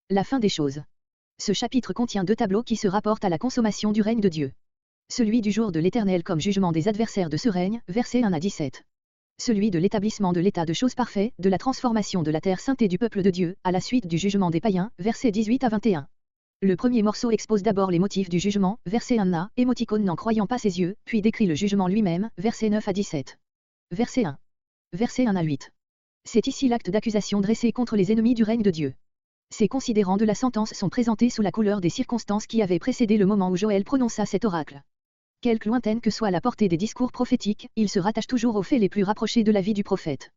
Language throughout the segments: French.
La fin des choses. Ce chapitre contient 2 tableaux qui se rapportent à la consommation du règne de Dieu. Celui du jour de l'Éternel comme jugement des adversaires de ce règne, versets 1 à 17. Celui de l'établissement de l'état de choses parfait, de la transformation de la terre sainte et du peuple de Dieu, à la suite du jugement des païens, versets 18 à 21. Le premier morceau expose d'abord les motifs du jugement, verset 1 a, émoticône n'en croyant pas ses yeux, puis décrit le jugement lui-même, versets 9 à 17. Verset 1. Verset 1 à 8. C'est ici l'acte d'accusation dressé contre les ennemis du règne de Dieu. Ces considérants de la sentence sont présentés sous la couleur des circonstances qui avaient précédé le moment où Joël prononça cet oracle. Quelque lointaine que soit la portée des discours prophétiques, ils se rattachent toujours aux faits les plus rapprochés de la vie du prophète.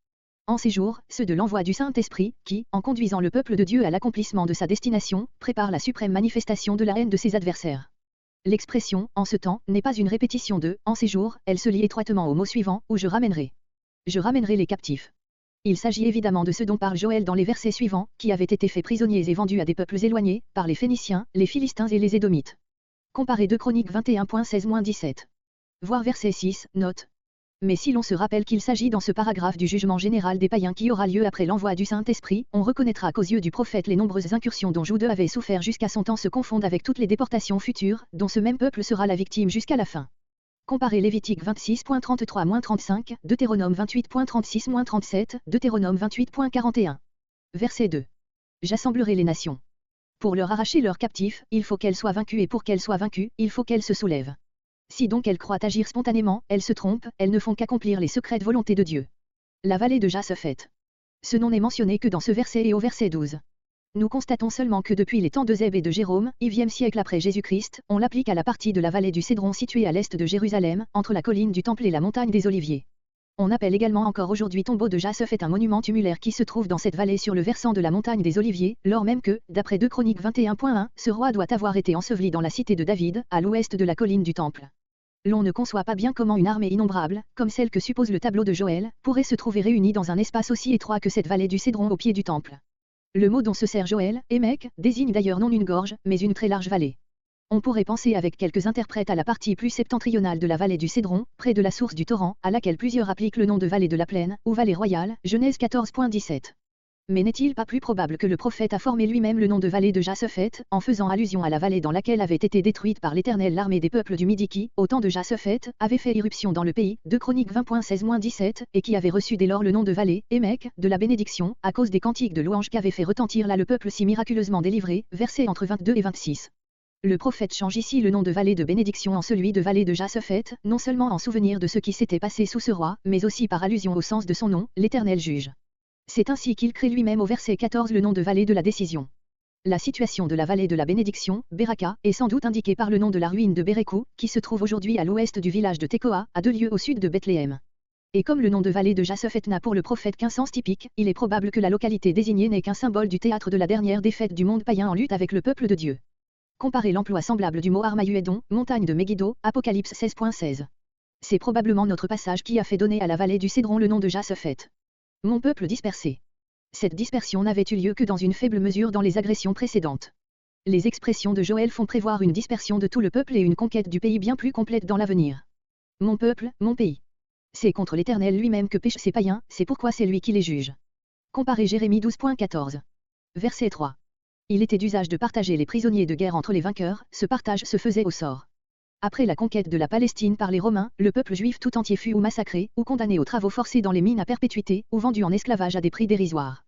En ces jours, ceux de l'envoi du Saint-Esprit, qui, en conduisant le peuple de Dieu à l'accomplissement de sa destination, prépare la suprême manifestation de la haine de ses adversaires. L'expression « en ce temps » n'est pas une répétition de « en ces jours », elle se lie étroitement au mot suivant « où je ramènerai ». Je ramènerai les captifs. Il s'agit évidemment de ceux dont parle Joël dans les versets suivants, qui avaient été faits prisonniers et vendus à des peuples éloignés, par les Phéniciens, les Philistins et les Édomites. Comparez 2 Chroniques 21.16-17. Voir verset 6, note. Mais si l'on se rappelle qu'il s'agit dans ce paragraphe du jugement général des païens qui aura lieu après l'envoi du Saint-Esprit, on reconnaîtra qu'aux yeux du prophète les nombreuses incursions dont Jude avait souffert jusqu'à son temps se confondent avec toutes les déportations futures, dont ce même peuple sera la victime jusqu'à la fin. Comparez Lévitique 26.33-35, Deutéronome 28.36-37, Deutéronome 28.41. Verset 2. J'assemblerai les nations. Pour leur arracher leurs captifs, il faut qu'elles soient vaincues et pour qu'elles soient vaincues, il faut qu'elles se soulèvent. Si donc elles croient agir spontanément, elles se trompent, elles ne font qu'accomplir les secrètes volontés de Dieu. La vallée de Japheth. Ce nom n'est mentionné que dans ce verset et au verset 12. Nous constatons seulement que depuis les temps d'Eusèbe et de Jérôme, 9e siècle après Jésus-Christ, on l'applique à la partie de la vallée du Cédron située à l'est de Jérusalem, entre la colline du Temple et la montagne des Oliviers. On appelle également encore aujourd'hui tombeau de Japheth un monument tumulaire qui se trouve dans cette vallée sur le versant de la montagne des Oliviers, lors même que, d'après 2 Chroniques 21.1, ce roi doit avoir été enseveli dans la cité de David, à l'ouest de la colline du Temple. L'on ne conçoit pas bien comment une armée innombrable, comme celle que suppose le tableau de Joël, pourrait se trouver réunie dans un espace aussi étroit que cette vallée du Cédron au pied du temple. Le mot dont se sert Joël, Émec, désigne d'ailleurs non une gorge, mais une très large vallée. On pourrait penser avec quelques interprètes à la partie plus septentrionale de la vallée du Cédron, près de la source du torrent, à laquelle plusieurs appliquent le nom de vallée de la plaine, ou vallée royale, Genèse 14.17. Mais n'est-il pas plus probable que le prophète a formé lui-même le nom de vallée de Japheth, en faisant allusion à la vallée dans laquelle avait été détruite par l'Éternel l'armée des peuples du Midi qui, au temps de Japheth, avait fait irruption dans le pays, 2 Chroniques 20.16-17, et qui avait reçu dès lors le nom de vallée, Émec, de la bénédiction, à cause des cantiques de louange qu'avait fait retentir là le peuple si miraculeusement délivré, versets entre 22 et 26. Le prophète change ici le nom de vallée de bénédiction en celui de vallée de Japheth, non seulement en souvenir de ce qui s'était passé sous ce roi, mais aussi par allusion au sens de son nom, l'Éternel juge. C'est ainsi qu'il crée lui-même au verset 14 le nom de vallée de la décision. La situation de la vallée de la bénédiction, Beraka, est sans doute indiquée par le nom de la ruine de Bérékou, qui se trouve aujourd'hui à l'ouest du village de Tekoa, à 2 lieues au sud de Bethléem. Et comme le nom de vallée de Japheth n'a pour le prophète qu'un sens typique, il est probable que la localité désignée n'est qu'un symbole du théâtre de la dernière défaite du monde païen en lutte avec le peuple de Dieu. Comparez l'emploi semblable du mot Armaüédon, montagne de Megiddo, Apocalypse 16.16. C'est probablement notre passage qui a fait donner à la vallée du Cédron le nom de Japheth. Mon peuple dispersé. Cette dispersion n'avait eu lieu que dans une faible mesure dans les agressions précédentes. Les expressions de Joël font prévoir une dispersion de tout le peuple et une conquête du pays bien plus complète dans l'avenir. Mon peuple, mon pays. C'est contre l'Éternel lui-même que péchent ces païens, c'est pourquoi c'est lui qui les juge. Comparez Jérémie 12.14. Verset 3. Il était d'usage de partager les prisonniers de guerre entre les vainqueurs, ce partage se faisait au sort. Après la conquête de la Palestine par les Romains, le peuple juif tout entier fut ou massacré, ou condamné aux travaux forcés dans les mines à perpétuité, ou vendu en esclavage à des prix dérisoires.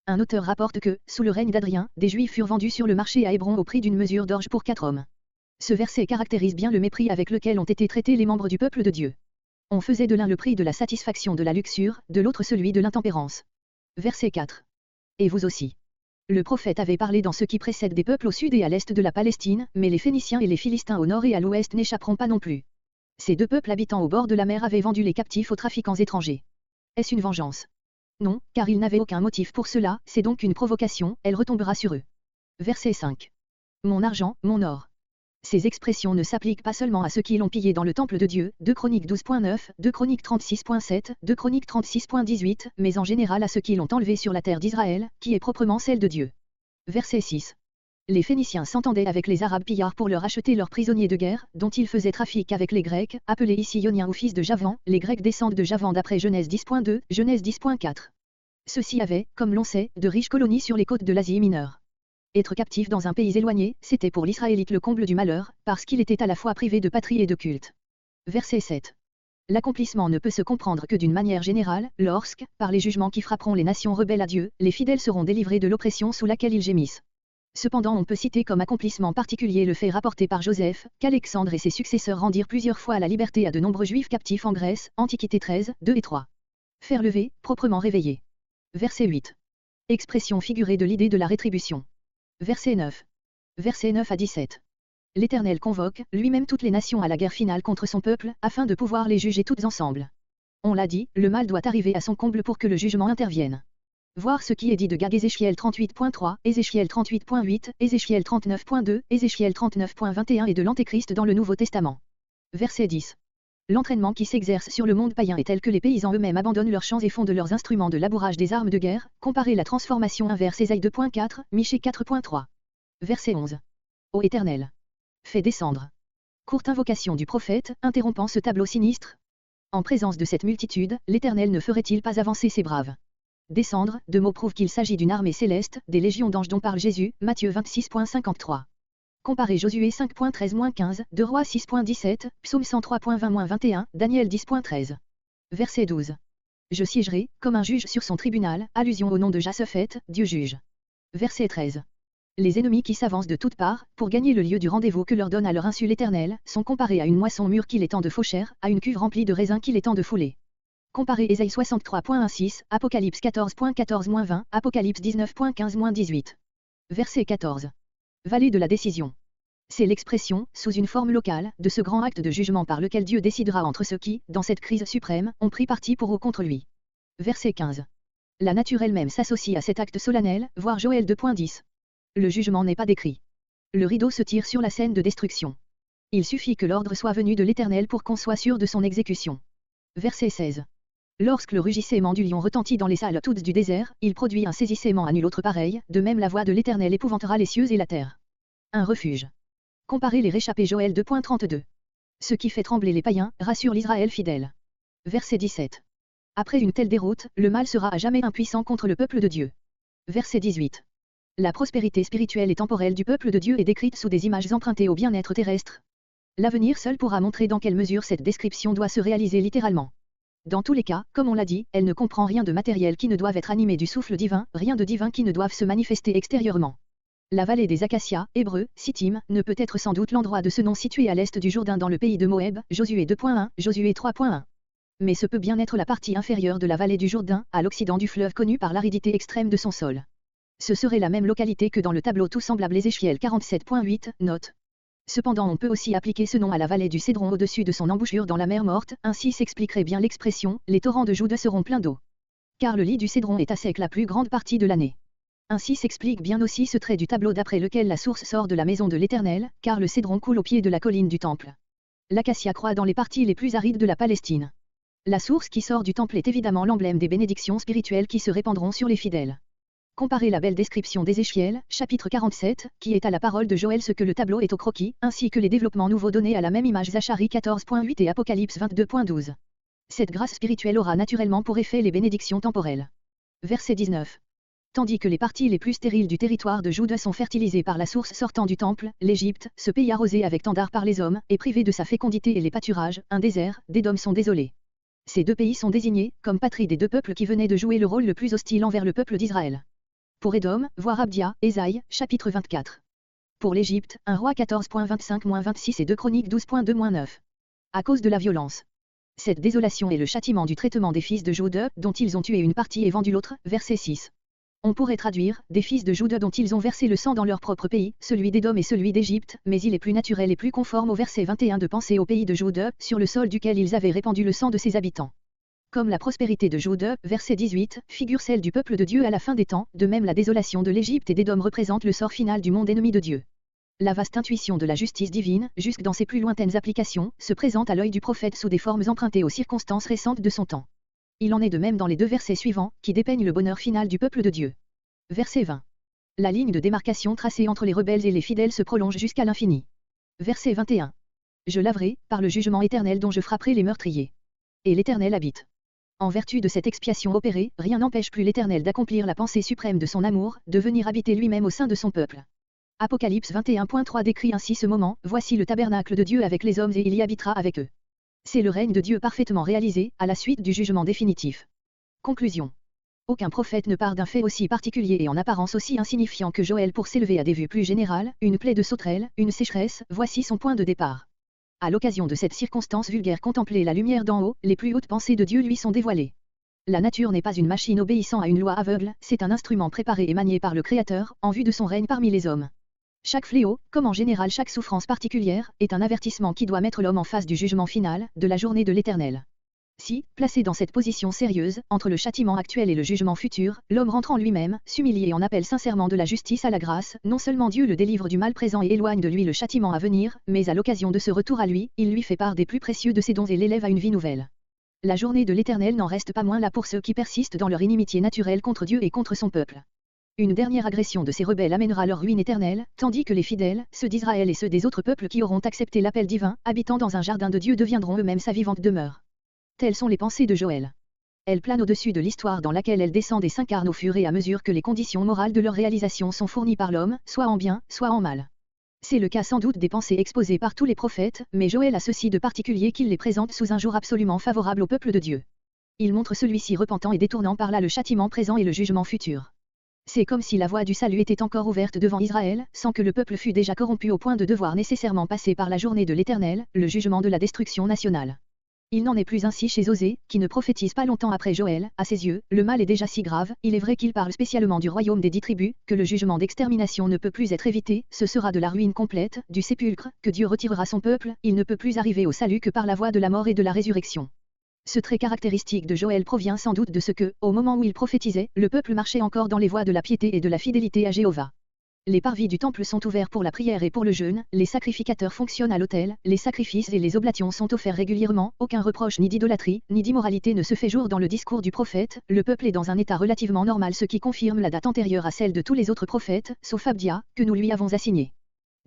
Un auteur rapporte que, sous le règne d'Adrien, des Juifs furent vendus sur le marché à Hébron au prix d'une mesure d'orge pour 4 hommes. Ce verset caractérise bien le mépris avec lequel ont été traités les membres du peuple de Dieu. On faisait de l'un le prix de la satisfaction de la luxure, de l'autre celui de l'intempérance. Verset 4. Et vous aussi. Le prophète avait parlé dans ce qui précède des peuples au sud et à l'est de la Palestine, mais les Phéniciens et les Philistins au nord et à l'ouest n'échapperont pas non plus. Ces 2 peuples habitant au bord de la mer avaient vendu les captifs aux trafiquants étrangers. Est-ce une vengeance? Non, car ils n'avaient aucun motif pour cela, c'est donc une provocation, elle retombera sur eux. Verset 5. Mon argent, mon or. Ces expressions ne s'appliquent pas seulement à ceux qui l'ont pillé dans le temple de Dieu, 2 Chroniques 12.9, 2 Chroniques 36.7, 2 Chroniques 36.18, mais en général à ceux qui l'ont enlevé sur la terre d'Israël, qui est proprement celle de Dieu. Verset 6. Les Phéniciens s'entendaient avec les Arabes pillards pour leur acheter leurs prisonniers de guerre, dont ils faisaient trafic avec les Grecs, appelés ici Ioniens ou fils de Javan, les Grecs descendent de Javan d'après Genèse 10.2, Genèse 10.4. Ceux-ci avaient, comme l'on sait, de riches colonies sur les côtes de l'Asie mineure. Être captif dans un pays éloigné, c'était pour l'Israélite le comble du malheur, parce qu'il était à la fois privé de patrie et de culte. Verset 7. L'accomplissement ne peut se comprendre que d'une manière générale, lorsque, par les jugements qui frapperont les nations rebelles à Dieu, les fidèles seront délivrés de l'oppression sous laquelle ils gémissent. Cependant on peut citer comme accomplissement particulier le fait rapporté par Joseph, qu'Alexandre et ses successeurs rendirent plusieurs fois à la liberté à de nombreux juifs captifs en Grèce, Antiquité 13, 2 et 3. Faire lever, proprement réveiller. Verset 8. Expression figurée de l'idée de la rétribution. Verset 9. Versets 9 à 17. L'Éternel convoque, lui-même toutes les nations à la guerre finale contre son peuple, afin de pouvoir les juger toutes ensemble. On l'a dit, le mal doit arriver à son comble pour que le jugement intervienne. Voir ce qui est dit de Gag Ézéchiel 38.3, Ézéchiel 38.8, Ézéchiel 39.2, Ézéchiel 39.21 et de l'Antéchrist dans le Nouveau Testament. Verset 10. L'entraînement qui s'exerce sur le monde païen est tel que les paysans eux-mêmes abandonnent leurs champs et font de leurs instruments de labourage des armes de guerre, comparez la transformation inverse Ésaïe 2.4, Michée 4.3. Verset 11. Ô Éternel! Fais descendre. Courte invocation du prophète, interrompant ce tableau sinistre. En présence de cette multitude, l'Éternel ne ferait-il pas avancer ses braves? Descendre, deux mots prouvent qu'il s'agit d'une armée céleste, des légions d'anges dont parle Jésus, Matthieu 26.53. Comparez Josué 5.13-15, 2 Rois 6.17, Psaume 103.20-21, Daniel 10.13. Verset 12. Je siégerai, comme un juge sur son tribunal, allusion au nom de Jasophet, Dieu juge. Verset 13. Les ennemis qui s'avancent de toutes parts, pour gagner le lieu du rendez-vous que leur donne à leur insu l'Éternel, sont comparés à une moisson mûre qu'il est temps de faucher, à une cuve remplie de raisins qu'il est temps de fouler. Comparez Ésaïe 63.16, Apocalypse 14.14-20, Apocalypse 19.15-18. Verset 14. Vallée de la décision. C'est l'expression, sous une forme locale, de ce grand acte de jugement par lequel Dieu décidera entre ceux qui, dans cette crise suprême, ont pris parti pour ou contre lui. Verset 15. La nature elle-même s'associe à cet acte solennel, voir Joël 2.10. Le jugement n'est pas décrit. Le rideau se tire sur la scène de destruction. Il suffit que l'ordre soit venu de l'Éternel pour qu'on soit sûr de son exécution. Verset 16. Lorsque le rugissement du lion retentit dans les salles toutes du désert, il produit un saisissement à nul autre pareil, de même la voix de l'Éternel épouvantera les cieux et la terre. Un refuge. Comparez les réchappés Joël 2.32. Ce qui fait trembler les païens, rassure l'Israël fidèle. Verset 17. Après une telle déroute, le mal sera à jamais impuissant contre le peuple de Dieu. Verset 18. La prospérité spirituelle et temporelle du peuple de Dieu est décrite sous des images empruntées au bien-être terrestre. L'avenir seul pourra montrer dans quelle mesure cette description doit se réaliser littéralement. Dans tous les cas, comme on l'a dit, elle ne comprend rien de matériel qui ne doive être animé du souffle divin, rien de divin qui ne doive se manifester extérieurement. La vallée des Acacias, hébreu, Sittim, ne peut être sans doute l'endroit de ce nom situé à l'est du Jourdain dans le pays de Moab, Josué 2.1, Josué 3.1. Mais ce peut bien être la partie inférieure de la vallée du Jourdain, à l'occident du fleuve connu par l'aridité extrême de son sol. Ce serait la même localité que dans le tableau tout semblable Ézéchiel 47.8, note. Cependant on peut aussi appliquer ce nom à la vallée du Cédron au-dessus de son embouchure dans la mer Morte, ainsi s'expliquerait bien l'expression, les torrents de Juda seront pleins d'eau. Car le lit du Cédron est à sec la plus grande partie de l'année. Ainsi s'explique bien aussi ce trait du tableau d'après lequel la source sort de la maison de l'Éternel, car le Cédron coule au pied de la colline du temple. L'acacia croît dans les parties les plus arides de la Palestine. La source qui sort du temple est évidemment l'emblème des bénédictions spirituelles qui se répandront sur les fidèles. Comparez la belle description d'Ézéchiel, chapitre 47, qui est à la parole de Joël ce que le tableau est au croquis, ainsi que les développements nouveaux donnés à la même image Zacharie 14.8 et Apocalypse 22.12. Cette grâce spirituelle aura naturellement pour effet les bénédictions temporelles. Verset 19. Tandis que les parties les plus stériles du territoire de Juda sont fertilisées par la source sortant du temple, l'Égypte, ce pays arrosé avec tant d'art par les hommes, est privé de sa fécondité et les pâturages, un désert, d'Édom sont désolés. Ces deux pays sont désignés, comme patrie des deux peuples qui venaient de jouer le rôle le plus hostile envers le peuple d'Israël. Pour Édom, voir Abdia, Ésaïe, chapitre 24. Pour l'Égypte, 1 Roi 14.25-26 et 2 Chroniques 12.2-9. À cause de la violence. Cette désolation est le châtiment du traitement des fils de Juda, dont ils ont tué une partie et vendu l'autre, verset 6. On pourrait traduire, des fils de Juda dont ils ont versé le sang dans leur propre pays, celui d'Édom et celui d'Égypte, mais il est plus naturel et plus conforme au verset 21 de penser au pays de Juda, sur le sol duquel ils avaient répandu le sang de ses habitants. Comme la prospérité de Juda, verset 18, figure celle du peuple de Dieu à la fin des temps, de même la désolation de l'Égypte et d'Édom représente le sort final du monde ennemi de Dieu. La vaste intuition de la justice divine, jusque dans ses plus lointaines applications, se présente à l'œil du prophète sous des formes empruntées aux circonstances récentes de son temps. Il en est de même dans les deux versets suivants, qui dépeignent le bonheur final du peuple de Dieu. Verset 20. La ligne de démarcation tracée entre les rebelles et les fidèles se prolonge jusqu'à l'infini. Verset 21. Je laverai, par le jugement éternel dont je frapperai les meurtriers. Et l'Éternel habite. En vertu de cette expiation opérée, rien n'empêche plus l'Éternel d'accomplir la pensée suprême de son amour, de venir habiter lui-même au sein de son peuple. Apocalypse 21.3 décrit ainsi ce moment, voici le tabernacle de Dieu avec les hommes et il y habitera avec eux. C'est le règne de Dieu parfaitement réalisé, à la suite du jugement définitif. Conclusion. Aucun prophète ne part d'un fait aussi particulier et en apparence aussi insignifiant que Joël pour s'élever à des vues plus générales, une plaie de sauterelle, une sécheresse, voici son point de départ. À l'occasion de cette circonstance vulgaire contempler la lumière d'en haut, les plus hautes pensées de Dieu lui sont dévoilées. La nature n'est pas une machine obéissant à une loi aveugle, c'est un instrument préparé et manié par le Créateur, en vue de son règne parmi les hommes. Chaque fléau, comme en général chaque souffrance particulière, est un avertissement qui doit mettre l'homme en face du jugement final, de la journée de l'Éternel. Si, placé dans cette position sérieuse, entre le châtiment actuel et le jugement futur, l'homme rentre en lui-même, s'humilie et en appelle sincèrement de la justice à la grâce, non seulement Dieu le délivre du mal présent et éloigne de lui le châtiment à venir, mais à l'occasion de ce retour à lui, il lui fait part des plus précieux de ses dons et l'élève à une vie nouvelle. La journée de l'Éternel n'en reste pas moins là pour ceux qui persistent dans leur inimitié naturelle contre Dieu et contre son peuple. Une dernière agression de ces rebelles amènera leur ruine éternelle, tandis que les fidèles, ceux d'Israël et ceux des autres peuples qui auront accepté l'appel divin, habitant dans un jardin de Dieu deviendront eux-mêmes sa vivante demeure. Telles sont les pensées de Joël. Elles planent au-dessus de l'histoire dans laquelle elles descendent et s'incarnent au fur et à mesure que les conditions morales de leur réalisation sont fournies par l'homme, soit en bien, soit en mal. C'est le cas sans doute des pensées exposées par tous les prophètes, mais Joël a ceci de particulier qu'il les présente sous un jour absolument favorable au peuple de Dieu. Il montre celui-ci repentant et détournant par là le châtiment présent et le jugement futur. C'est comme si la voie du salut était encore ouverte devant Israël, sans que le peuple fût déjà corrompu au point de devoir nécessairement passer par la journée de l'Éternel, le jugement de la destruction nationale. Il n'en est plus ainsi chez Osée, qui ne prophétise pas longtemps après Joël, à ses yeux, le mal est déjà si grave, il est vrai qu'il parle spécialement du royaume des 10 tribus, que le jugement d'extermination ne peut plus être évité, ce sera de la ruine complète, du sépulcre, que Dieu retirera son peuple, il ne peut plus arriver au salut que par la voie de la mort et de la résurrection. Ce trait caractéristique de Joël provient sans doute de ce que, au moment où il prophétisait, le peuple marchait encore dans les voies de la piété et de la fidélité à Jéhovah. Les parvis du temple sont ouverts pour la prière et pour le jeûne, les sacrificateurs fonctionnent à l'autel, les sacrifices et les oblations sont offerts régulièrement, aucun reproche ni d'idolâtrie, ni d'immoralité ne se fait jour dans le discours du prophète, le peuple est dans un état relativement normal ce qui confirme la date antérieure à celle de tous les autres prophètes, sauf Abdia, que nous lui avons assigné.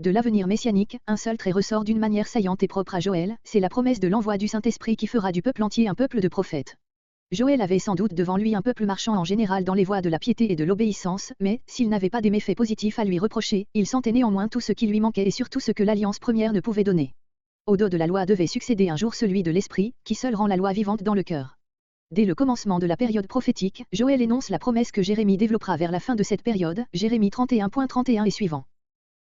De l'avenir messianique, un seul trait ressort d'une manière saillante et propre à Joël, c'est la promesse de l'envoi du Saint-Esprit qui fera du peuple entier un peuple de prophètes. Joël avait sans doute devant lui un peuple marchant en général dans les voies de la piété et de l'obéissance, mais, s'il n'avait pas des méfaits positifs à lui reprocher, il sentait néanmoins tout ce qui lui manquait et surtout ce que l'alliance première ne pouvait donner. Au dos de la loi devait succéder un jour celui de l'Esprit, qui seul rend la loi vivante dans le cœur. Dès le commencement de la période prophétique, Joël énonce la promesse que Jérémie développera vers la fin de cette période, Jérémie 31.31 et suivant.